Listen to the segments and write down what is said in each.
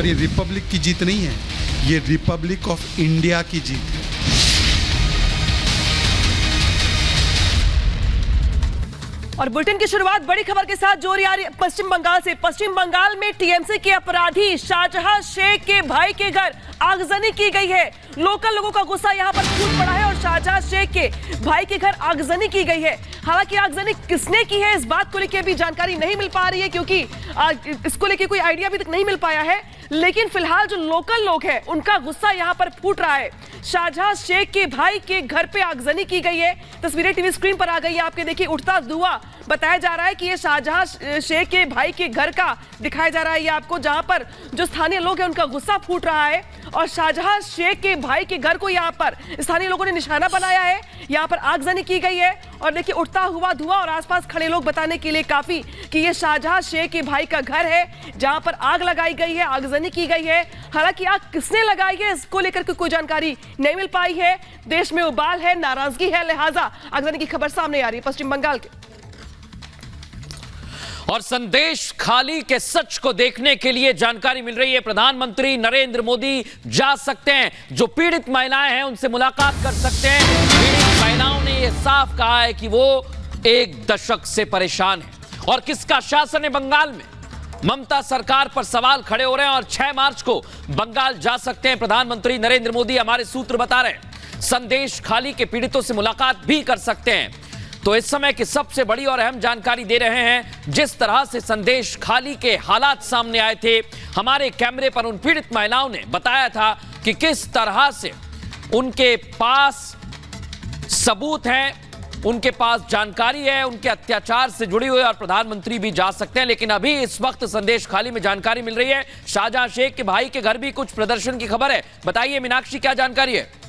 और ये रिपब्लिक की जीत नहीं है, ये रिपब्लिक ऑफ इंडिया की जीत है। और बुलेटिन की शुरुआत बड़ी खबर के साथ जोड़ी आ रही है पश्चिम बंगाल से। पश्चिम बंगाल में टीएमसी के अपराधी शाहजहां शेख के भाई के घर आगजनी की गई है। लोकल लोगों का गुस्सा यहां पर फूट पड़ा है और शाहजहां शेख के भाई के घर आगजनी की गई है। हालांकि आगजनी किसने की है इस बात को लेकर भी जानकारी नहीं मिल पा रही है, क्योंकि इसको लेकर कोई आइडिया अभी तक नहीं मिल पाया है। लेकिन फिलहाल जो लोकल लोग हैं उनका गुस्सा यहां पर फूट रहा है। शाहजहां शेख के भाई के घर पे आगजनी की गई है। तस्वीरें टीवी स्क्रीन पर आ गई है आपके, देखिए उठता धुआं बताया जा रहा है कि ये शाहजहां शेख के भाई के घर का दिखाया जा रहा है ये आपको, जहां पर जो स्थानीय लोग हैं उनका गुस्सा फूट रहा है। और शाहजहां शेख के भाई के घर को यहां पर स्थानीय लोगों ने निशाना बनाया है, यहां पर आगजनी की गई है। और देखिए उठता हुआ धुआं और आसपास खड़े लोग बताने के लिए काफी कि ये शाहजहां शेख के भाई का घर है जहां पर आग लगाई गई है, आगजनी की गई है। हालांकि आग किसने लगाई है इसको लेकर के कोई जानकारी नहीं मिल पाई है। देश में उबाल है, नाराजगी है, लिहाजा आगजनी की खबर सामने आ रही है पश्चिम बंगाल के। और संदेश खाली के सच को देखने के लिए जानकारी मिल रही है। प्रधानमंत्री नरेंद्र मोदी जा सकते हैं, जो पीड़ित महिलाएं हैं उनसे मुलाकात कर सकते हैं। पीड़ित महिलाओं ने यह साफ कहा है कि वो एक दशक से परेशान है। और किसका शासन है बंगाल में, ममता सरकार पर सवाल खड़े हो रहे हैं। और 6 मार्च को बंगाल जा सकते हैं प्रधानमंत्री नरेंद्र मोदी, हमारे सूत्र बता रहे हैं। संदेश खाली के पीड़ितों से मुलाकात भी कर सकते हैं। तो इस समय की सबसे बड़ी और अहम जानकारी दे रहे हैं। जिस तरह से संदेश खाली के हालात सामने आए थे, हमारे कैमरे पर उन पीड़ित महिलाओं ने बताया था कि किस तरह से उनके पास सबूत हैं, उनके पास जानकारी है, उनके अत्याचार से जुड़ी हुई। और प्रधानमंत्री भी जा सकते हैं। लेकिन अभी इस वक्त संदेश खाली में जानकारी मिल रही है शाहजहां शेख के भाई के घर भी कुछ प्रदर्शन की खबर है। बताइए मीनाक्षी, क्या जानकारी है?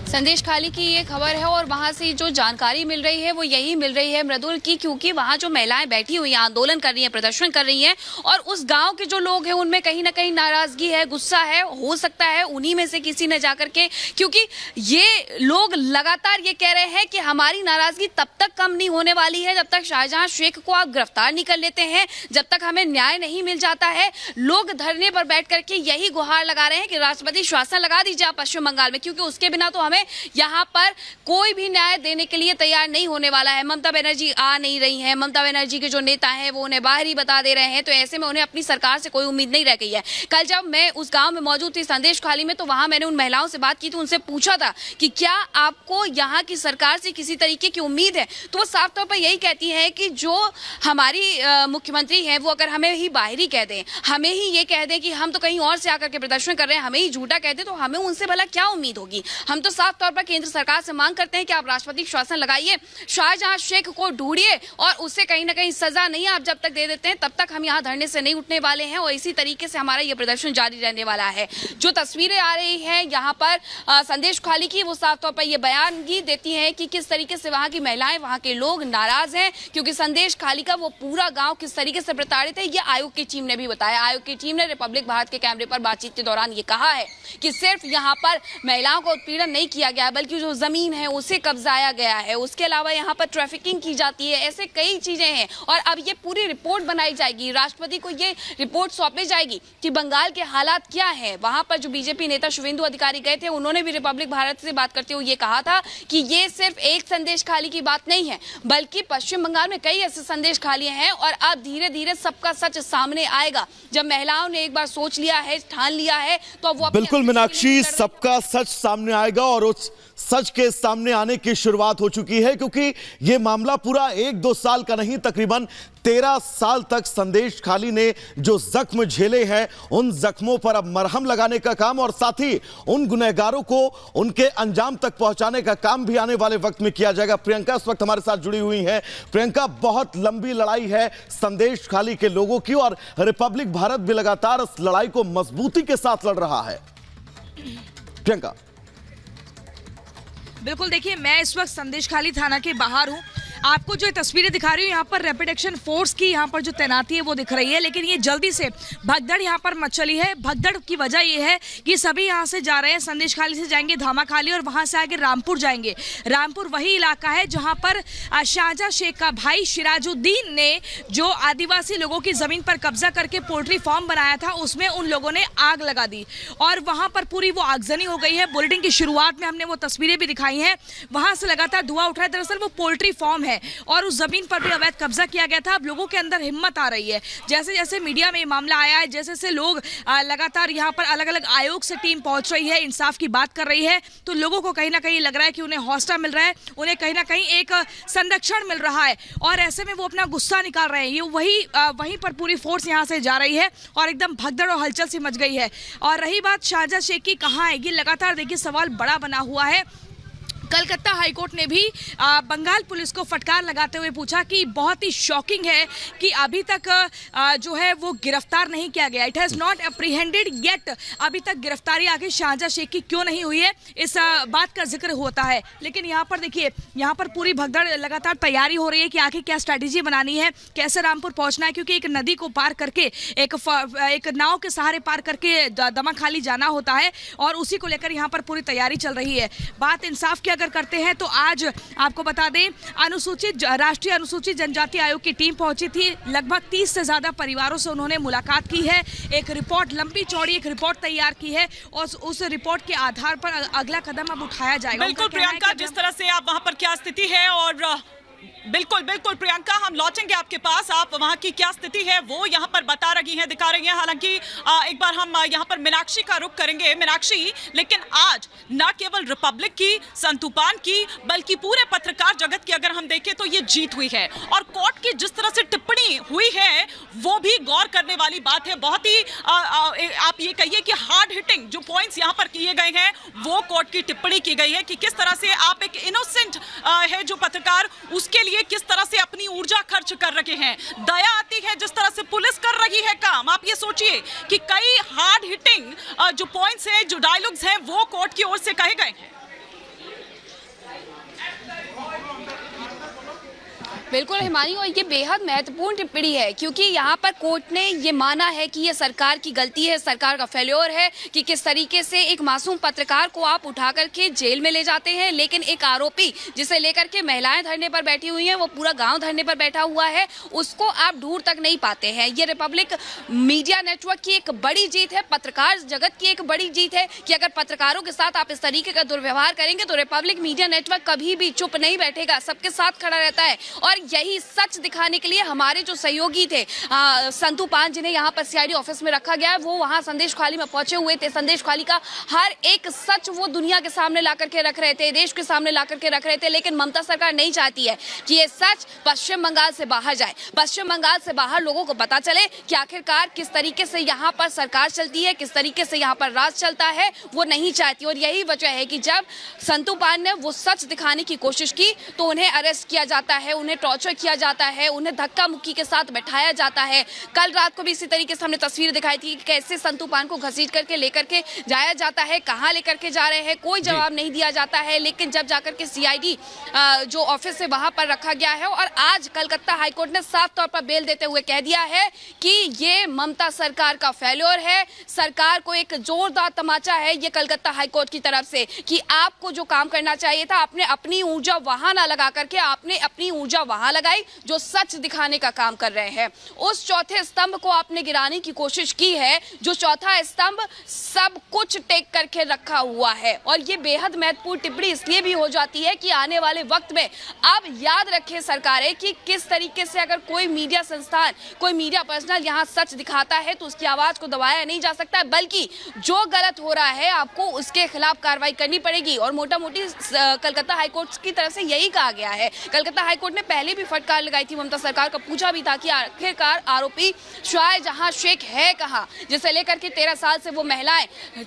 संदेश खाली की ये खबर है और वहां से जो जानकारी मिल रही है वो यही मिल रही है मृदुल की, क्योंकि वहां जो महिलाएं बैठी हुई हैं, आंदोलन कर रही हैं, प्रदर्शन कर रही हैं, और उस गांव के जो लोग हैं उनमें कहीं ना कहीं नाराजगी है, गुस्सा है। हो सकता है उन्हीं में से किसी ने जाकर के, क्योंकि ये लोग लगातार ये कह रहे हैं कि हमारी नाराजगी तब तक कम नहीं होने वाली है जब तक शाहजहां शेख को आप गिरफ्तार नहीं कर लेते हैं, जब तक हमें न्याय नहीं मिल जाता है। लोग धरने पर बैठ करके यही गुहार लगा रहे हैं कि राष्ट्रपति शासन लगा दीजिए आप पश्चिम बंगाल में, क्योंकि उसके बिना तो हमें यहाँ पर कोई भी न्याय देने के लिए तैयार नहीं होने वाला है। ममता बनर्जी आ नहीं रही हैं, ममता बनर्जी के जो नेता हैं वो उन्हें बाहर ही बता दे रहे हैं। तो ऐसे में उन्हें अपनी सरकार से कोई उम्मीद नहीं रह गई है। कल जब मैं उस गांव में मौजूद थी संदेश खाली में, तो वहां मैंने उन महिलाओं से बात की थी, उनसे पूछा था कि क्या आपको यहाँ की सरकार से किसी तरीके की उम्मीद है। तो वो साफ तौर पर यही कहती है कि जो हमारी मुख्यमंत्री है वो अगर हमें ही बाहरी कह दें, हमें ही ये कह दें कि हम तो कहीं और से आकर के प्रदर्शन कर रहे हैं, हमें ही झूठा कह दें, तो हमें उनसे भला क्या उम्मीद होगी। हम तो साफ तौर पर केंद्र सरकार से मांग करते हैं कि आप राष्ट्रपति शासन लगाइए, शाहजहां शेख को ढूंढिए और उससे कहीं ना कहीं सजा नहीं आप जब तक दे देते हैं तब तक हम यहाँ धरने से नहीं उठने वाले हैं। और इसी तरीके से हमारा ये प्रदर्शन जारी रहने वाला है। जो तस्वीरें आ रही हैं यहाँ पर संदेश खाली की, वो साफ तौर पर ये बयानगी देती है कि किस तरीके से वहाँ की महिलाएं, वहाँ के लोग नाराज हैं, क्योंकि संदेश खाली का वो पूरा गाँव किस तरीके से प्रताड़ित है ये आयोग की टीम ने भी बताया। आयोग की टीम ने रिपब्लिक भारत के कैमरे पर बातचीत के दौरान ये कहा है कि सिर्फ यहाँ पर महिलाओं का उत्पीड़न नहीं किया गया, बल्कि जो जमीन है उसे कब्जाया गया है, उसके अलावा यहाँ पर ट्रैफिकिंग की जाती है, ऐसे कई चीजें हैं। और अब ये पूरी रिपोर्ट बनाई जाएगी, राष्ट्रपति को ये रिपोर्ट सौंपी जाएगी कि बंगाल के हालात क्या है। वहां पर जो बीजेपी नेता शुवेंदु अधिकारी गए थे, उन्होंने भी रिपब्लिक भारत से बात करते हुए ये कहा था कि ये सिर्फ एक संदेश खाली की बात नहीं है, बल्कि पश्चिम बंगाल में कई ऐसे संदेश खाली हैं। और अब धीरे धीरे सबका सच सामने आएगा। जब महिलाओं ने एक बार सोच लिया है, ठान लिया है, तो वो बिल्कुल मीनाक्षी, सबका सच सामने आएगा और उस सच के सामने आने की शुरुआत हो चुकी है, क्योंकि यह मामला पूरा 1-2 साल का नहीं, तकरीबन 13 साल तक संदेश खाली ने जो जख्म झेले हैं उन जख्मों पर अब मरहम लगाने का काम और साथ ही उन गुनहगारों को उनके अंजाम तक पहुंचाने का काम भी आने वाले वक्त में किया जाएगा। प्रियंका इस वक्त हमारे साथ जुड़ी हुई हैं। प्रियंका, बहुत लंबी लड़ाई है संदेश खाली के लोगों की और रिपब्लिक भारत भी लगातार इस लड़ाई को मजबूती के साथ लड़ रहा है। प्रियंका। बिल्कुल, देखिए मैं इस वक्त संदेश खाली थाना के बाहर हूं। आपको जो तस्वीरें दिखा रही हूँ यहाँ पर रैपिड एक्शन फोर्स की यहाँ पर जो तैनाती है वो दिख रही है, लेकिन ये जल्दी से भगदड़ यहाँ पर मच चली है। भगदड़ की वजह ये है कि सभी यहाँ से जा रहे हैं, संदेशखाली से जाएंगे धामाखाली और वहाँ से आगे रामपुर जाएंगे। रामपुर वही इलाका है जहाँ पर शाहजहां शेख का भाई सिराजुद्दीन ने जो आदिवासी लोगों की जमीन पर कब्जा करके पोल्ट्री फार्म बनाया था उसमें उन लोगों ने आग लगा दी और वहां पर पूरी वो आगजनी हो गई है। बुलेटिन की शुरुआत में हमने वो तस्वीरें भी दिखाई हैं, वहां से लगातार धुआं उठ रहा है। दरअसल वो पोल्ट्री फार्म है और उस जमीन पर भी अवैध कब्जा किया गया था। अब लोगों के अंदर हिम्मत आ रही है, जैसे जैसे मीडिया में ये मामला आया है, जैसे जैसे लोग लगातार यहाँ पर अलग अलग आयोग से टीम पहुंच रही है, इंसाफ की बात कर रही है, तो लोगों को कहीं ना कहीं लग रहा है कि उन्हें हौसला मिल रहा है, उन्हें कहीं ना कहीं एक संरक्षण मिल रहा है और ऐसे में वो अपना गुस्सा निकाल रहे हैं। ये वहीं पर पूरी फोर्स यहाँ से जा रही है और एकदम भगदड़ और हलचल सी मच गई है। और रही बात शाहजहां शेख की, कहाँ है ये, लगातार देखिए सवाल बड़ा बना हुआ है। कलकत्ता हाईकोर्ट ने भी बंगाल पुलिस को फटकार लगाते हुए पूछा कि बहुत ही शॉकिंग है कि अभी तक जो है वो गिरफ्तार नहीं किया गया, इट हैज़ नॉट अप्रीहेंडेड येट। अभी तक गिरफ्तारी आगे शाहजहां शेख की क्यों नहीं हुई है, इस बात का जिक्र होता है। लेकिन यहाँ पर देखिए, यहाँ पर पूरी भगदड़, लगातार तैयारी हो रही है कि आगे क्या स्ट्रैटेजी बनानी है, कैसे रामपुर पहुँचना है, क्योंकि एक नदी को पार करके एक नाव के सहारे पार करके दमाखाली जाना होता है और उसी को लेकर यहाँ पर पूरी तैयारी चल रही है। बात इंसाफ की अगर करते हैं तो आज आपको बता दें, राष्ट्रीय अनुसूचित जनजाति आयोग की टीम पहुंची थी। लगभग 30 से ज्यादा परिवारों से उन्होंने मुलाकात की है, एक रिपोर्ट, लंबी चौड़ी एक रिपोर्ट तैयार की है और उस रिपोर्ट के आधार पर अगला कदम अब उठाया जाएगा। बिल्कुल प्रियंका, जिस तरह से आप वहां पर क्या स्थिति है और बिल्कुल प्रियंका, हम लौटेंगे आपके पास, आप वहां की क्या स्थिति है वो यहाँ पर बता रही हैं, दिखा रही हैं। हालांकि एक बार हम यहाँ पर मीनाक्षी का रुख करेंगे। मीनाक्षी, लेकिन आज न केवल रिपब्लिक की, संतूपान की, बल्कि पूरे पत्रकार जगत की अगर हम देखें तो ये जीत हुई है और कोर्ट की जिस तरह से टिप्पणी हुई है वो भी गौर करने वाली बात है। बहुत ही आप ये कहिए कि हार्ड हिटिंग जो पॉइंट्स यहाँ पर किए गए हैं वो कोर्ट की टिप्पणी की गई है कि किस तरह से आप एक इनोसेंट है जो पत्रकार, उसके लिए किस तरह से अपनी ऊर्जा खर्च कर रहे हैं। दया आती है जिस तरह से पुलिस कर रही है काम। आप ये सोचिए कि कई हार्ड हिटिंग जो पॉइंट्स हैं, जो डायलॉग्स हैं, वो कोर्ट की ओर से कहे गए हैं। बिल्कुल हिमानी, और ये बेहद महत्वपूर्ण टिप्पणी है क्योंकि यहाँ पर कोर्ट ने ये माना है कि ये सरकार की गलती है, सरकार का फेल्योर है कि किस तरीके से एक मासूम पत्रकार को आप उठा करके जेल में ले जाते हैं, लेकिन एक आरोपी जिसे लेकर के महिलाएं धरने पर बैठी हुई हैं, वो पूरा गांव धरने पर बैठा हुआ है, उसको आप ढूंढ तक नहीं पाते हैं। ये रिपब्लिक मीडिया नेटवर्क की एक बड़ी जीत है, पत्रकार जगत की एक बड़ी जीत है कि अगर पत्रकारों के साथ आप इस तरीके का दुर्व्यवहार करेंगे तो रिपब्लिक मीडिया नेटवर्क कभी भी चुप नहीं बैठेगा, सबके साथ खड़ा रहता है। और यही सच दिखाने के लिए हमारे जो सहयोगी थे संतूपान, जिन्हें यहाँ पर सीआईडी ऑफिस में रखा गया है, वो वहाँ संदेशखाली में पहुंचे हुए थे। संदेशखाली का हर एक सच वो दुनिया के सामने ला करके रख रहे थे, देश के सामने ला करके रख रहे थे। लेकिन ममता सरकार नहीं चाहती है कि ये सच पश्चिम बंगाल से बाहर जाए, पश्चिम बंगाल से बाहर लोगों को पता चले कि आखिरकार किस तरीके से यहाँ पर सरकार चलती है, किस तरीके से यहाँ पर राज चलता है, वो नहीं चाहती। और यही वजह है कि जब संतूपान ने वो सच दिखाने की कोशिश की तो उन्हें अरेस्ट किया जाता है, उन्हें टॉर्चर किया जाता है, उन्हें धक्का मुक्की के साथ बैठाया जाता है। कल रात को भी इसी तरीके से हमने तस्वीर दिखाई थी कि कैसे संतूपान को घसीट करके लेकर के जाया जाता है, कहां लेकर के जा रहे हैं कोई जवाब नहीं दिया जाता है। लेकिन जब जाकर के सीआईडी जो ऑफिस से वहां पर रखा गया है और आज कलकत्ता हाईकोर्ट ने साफ तौर पर बेल देते हुए कह दिया है कि ये ममता सरकार का फेल्योर है, सरकार को एक जोरदार तमाचा है ये कलकत्ता हाईकोर्ट की तरफ से कि आपको जो काम करना चाहिए था, आपने अपनी ऊर्जा वहां ना लगा करके आपने अपनी ऊर्जा वहां लगाई जो सच दिखाने का काम कर रहे हैं। उस चौथे स्तंभ को आपने गिराने की कोशिश की है, जो चौथा स्तंभ सब कुछ टेक करके रखा हुआ है। और ये बेहद महत्वपूर्ण टिप्पणी इसलिए भी हो जाती है कि आने वाले वक्त में अब याद रखें सरकारें कि किस तरीके से अगर कोई मीडिया संस्थान, कोई मीडिया पर्सनल यहाँ सच दिखाता है तो उसकी आवाज को दबाया नहीं जा सकता, बल्कि जो गलत हो रहा है आपको उसके खिलाफ कार्रवाई करनी पड़ेगी। और मोटा मोटी कलकत्ता हाईकोर्ट की तरफ से यही कहा गया है। कलकत्ता हाईकोर्ट ने पहले भी फटकार लगाई थी ममता सरकार का, पूछा भी था कि आखिरकार आरोपी शाहजहां शेख है कहां, जिसे लेकर के 13 साल से वो महिलाएं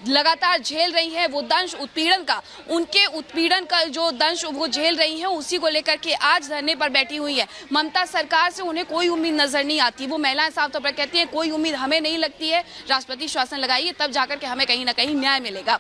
लगातार झेल रही हैं वो दंश उत्पीड़न का, उनके उत्पीड़न का जो दंश वो झेल रही हैं उसी को लेकर के आज धरने पर बैठी हुई है। ममता सरकार से उन्हें कोई उम्मीद नजर नहीं आती। वो महिलाएं साफ तौर पर कहती हैं कोई उम्मीद हमें नहीं लगती है, राष्ट्रपति शासन लगाइए तब जाकर के हमें कहीं ना कहीं न्याय मिलेगा।